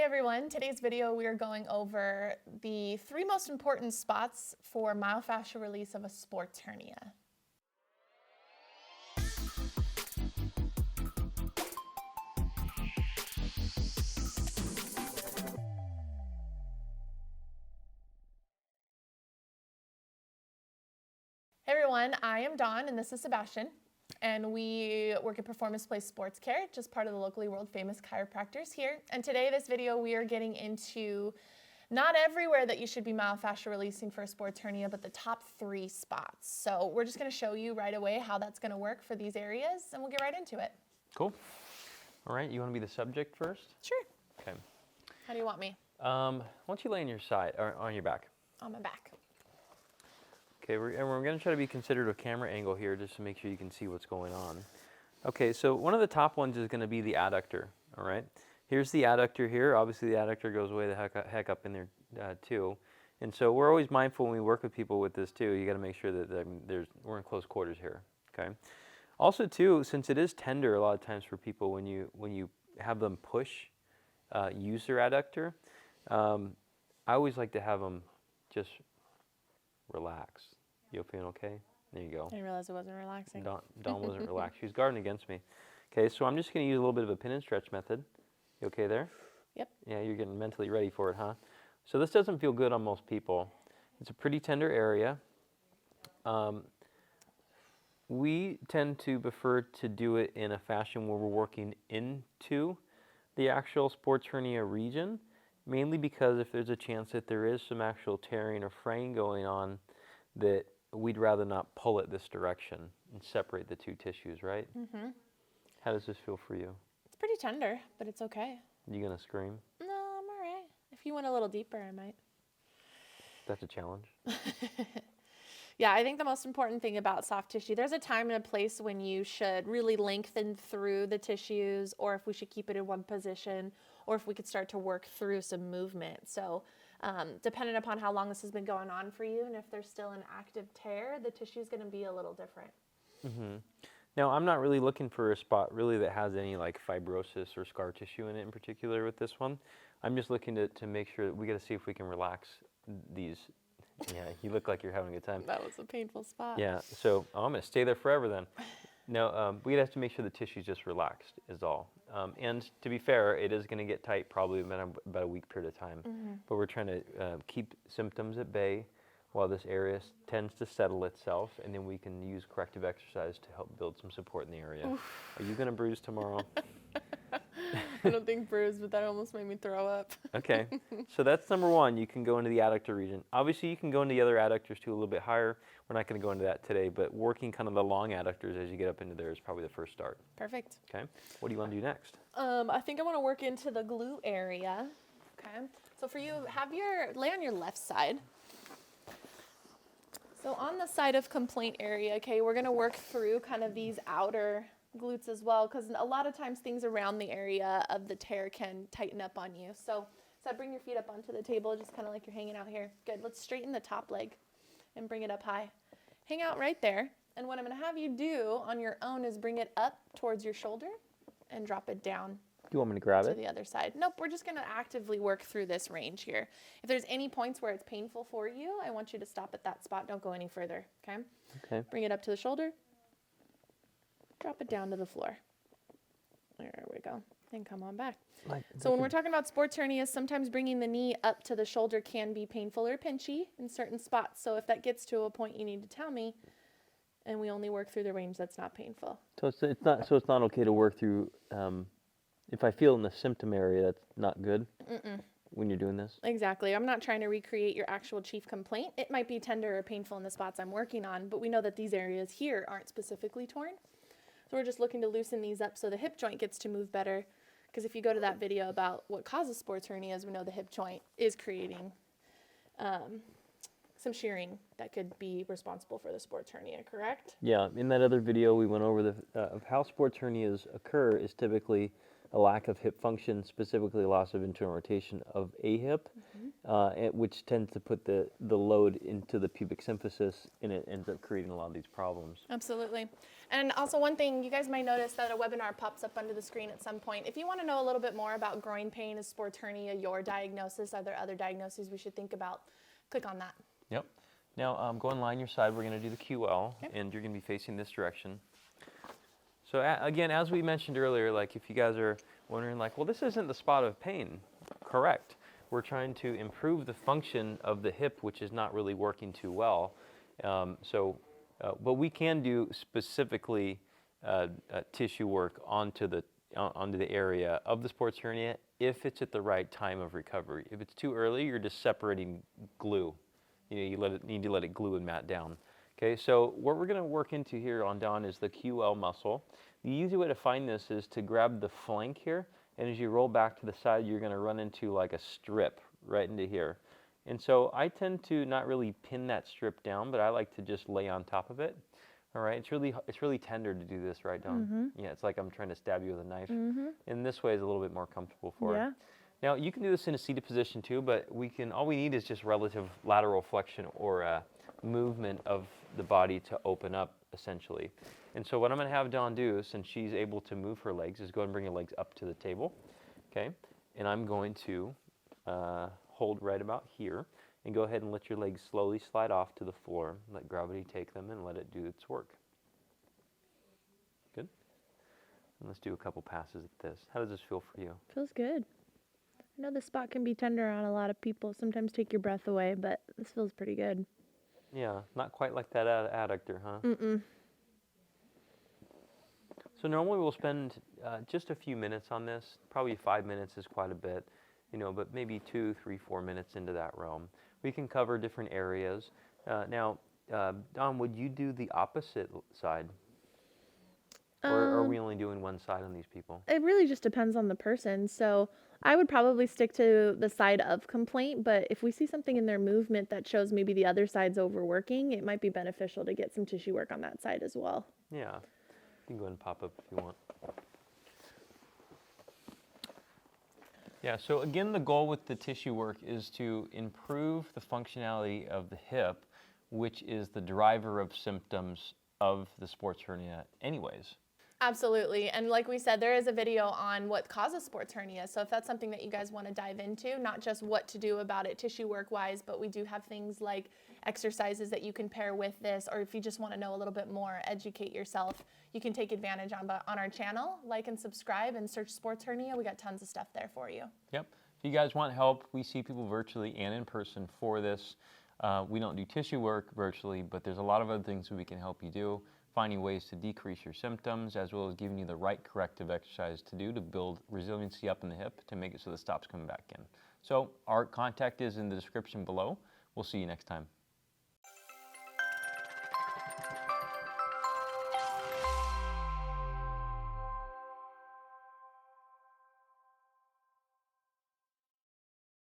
Hey everyone, today's video we are going over the 3 most important spots for myofascial release of a sports hernia. Hey everyone, I am Dawn and this is Sebastian. And we work at Performance Place Sports Care, just part of the locally world famous chiropractors here. And today, this video, we are getting into not everywhere that you should be myofascial releasing for a sports hernia, but the top 3 spots. So we're just gonna show you right away how that's gonna work for these areas, and we'll get right into it. Cool. All right, you wanna be the subject first? Sure. Okay. How do you want me? Why don't you lay on your side, or on your back? On my back. Okay, we're going to try to be considerate of camera angle here just to make sure you can see what's going on. Okay, so one of the top ones is going to be the adductor, all right? Here's the adductor here. Obviously, the adductor goes way the heck up in there too. And so we're always mindful when we work with people with this too. You got to make sure that we're in close quarters here, okay? Also too, since it is tender a lot of times for people when you have them push, use their adductor, I always like to have them just relax. You feeling okay? There you go. I didn't realize it wasn't relaxing. Dawn wasn't relaxed. She was guarding against me. Okay, so I'm just going to use a little bit of a pin and stretch method. You okay there? Yep. Yeah, you're getting mentally ready for it, huh? So this doesn't feel good on most people. It's a pretty tender area. We tend to prefer to do it in a fashion where we're working into the actual sports hernia region, mainly because if there's a chance that there is some actual tearing or fraying going on, that we'd rather not pull it this direction and separate the 2 tissues, right? Mm-hmm. How does this feel for you? It's pretty tender, but it's okay. You gonna scream? No, I'm all right. If you went a little deeper, I might. That's a challenge. Yeah, I think the most important thing about soft tissue, there's a time and a place when you should really lengthen through the tissues, or if we should keep it in one position, or if we could start to work through some movement. So depending upon how long this has been going on for you, and if there's still an active tear, the tissue is going to be a little different. Mm-hmm. Now, I'm not really looking for a spot really that has any like fibrosis or scar tissue in it in particular with this one. I'm just looking to make sure that we got to see if we can relax these. Yeah, you look like you're having a good time. That was a painful spot. Yeah, so I'm going to stay there forever then. No, we'd have to make sure the tissue's just relaxed is all. And to be fair, it is going to get tight probably about a week period of time. Mm-hmm. But we're trying to keep symptoms at bay while this area tends to settle itself, and then we can use corrective exercise to help build some support in the area. Oof. Are you going to bruise tomorrow? I don't think bruise, but that almost made me throw up. Okay, so that's number 1. You can go into the adductor region. Obviously, you can go into the other adductors too a little bit higher. We're not going to go into that today, but working kind of the long adductors as you get up into there is probably the first start. Perfect. Okay, what do you want to do next? I think I want to work into the glute area. Okay, so for you, lay on your left side. So on the side of complaint area, okay, we're going to work through kind of these outer glutes as well, because a lot of times things around the area of the tear can tighten up on you. So bring your feet up onto the table, just kind of like you're hanging out here. Good. Let's straighten the top leg and bring it up high. Hang out right there. And what I'm going to have you do on your own is bring it up towards your shoulder and drop it down. Do you want me to grab it? To the other side. Nope, we're just going to actively work through this range here. If there's any points where it's painful for you, I want you to stop at that spot. Don't go any further, okay? Okay. Bring it up to the shoulder. Drop it down to the floor. There we go. And come on back. So when we're talking about sports hernias, sometimes bringing the knee up to the shoulder can be painful or pinchy in certain spots. So if that gets to a point, you need to tell me, and we only work through the range that's not painful. So it's not okay to work through. If I feel in the symptom area, that's not good. When you're doing this. Exactly. I'm not trying to recreate your actual chief complaint. It might be tender or painful in the spots I'm working on, but we know that these areas here aren't specifically torn. So we're just looking to loosen these up so the hip joint gets to move better. Because if you go to that video about what causes sports hernias, we know the hip joint is creating some shearing that could be responsible for the sports hernia, correct? Yeah, in that other video we went over of how sports hernias occur is typically a lack of hip function, specifically loss of internal rotation of a hip. which tends to put the load into the pubic symphysis, and it ends up creating a lot of these problems. Absolutely. And also one thing, you guys might notice that a webinar pops up under the screen at some point. If you want to know a little bit more about groin pain, is sports hernia your diagnosis? Are there other diagnoses we should think about? Click on that. Yep. Now go and line your side. We're going to do the QL, and you're going to be facing this direction. So again, as we mentioned earlier, like if you guys are wondering like, well, this isn't the spot of pain. Correct. We're trying to improve the function of the hip, which is not really working too well. But we can do specifically tissue work onto the area of the sports hernia if it's at the right time of recovery. If it's too early, you're just separating glue. You need to let it glue and mat down. Okay, so what we're going to work into here on Dawn is the QL muscle. The easy way to find this is to grab the flank here, and as you roll back to the side, you're going to run into like a strip right into here. And so I tend to not really pin that strip down, but I like to just lay on top of it. All right, it's really tender to do this, right, Dawn? Yeah, it's like I'm trying to stab you with a knife. And this way is a little bit more comfortable for it. Now you can do this in a seated position too, but all we need is just relative lateral flexion or movement of the body to open up essentially. And so what I'm going to have Dawn do, since she's able to move her legs, is go ahead and bring her legs up to the table. Okay, and I'm going to hold right about here, and go ahead and let your legs slowly slide off to the floor. Let gravity take them and let it do its work. Good. And let's do a couple passes at this. How does this feel for you? Feels good. I know this spot can be tender on a lot of people. Sometimes take your breath away, but this feels pretty good. Yeah, not quite like that adductor, huh? So normally we'll spend just a few minutes on this. Probably 5 minutes is quite a bit, but maybe 2, 3, 4 minutes into that realm. We can cover different areas. Now, Dawn, would you do the opposite side? Or are we only doing one side on these people? It really just depends on the person. So I would probably stick to the side of complaint, but if we see something in their movement that shows maybe the other side's overworking, it might be beneficial to get some tissue work on that side as well. Yeah, you can go ahead and pop up if you want. Yeah, so again, the goal with the tissue work is to improve the functionality of the hip, which is the driver of symptoms of the sports hernia anyways. Absolutely. And like we said, there is a video on what causes sports hernia. So if that's something that you guys want to dive into, not just what to do about it tissue work wise, but we do have things like exercises that you can pair with this, or if you just want to know a little bit more, educate yourself, you can take advantage on our channel, like and subscribe and search sports hernia. We got tons of stuff there for you. Yep. If you guys want help, we see people virtually and in person for this. We don't do tissue work virtually, but there's a lot of other things that we can help you do. Finding ways to decrease your symptoms, as well as giving you the right corrective exercise to do to build resiliency up in the hip to make it so the stops coming back in. So our contact is in the description below. We'll see you next time.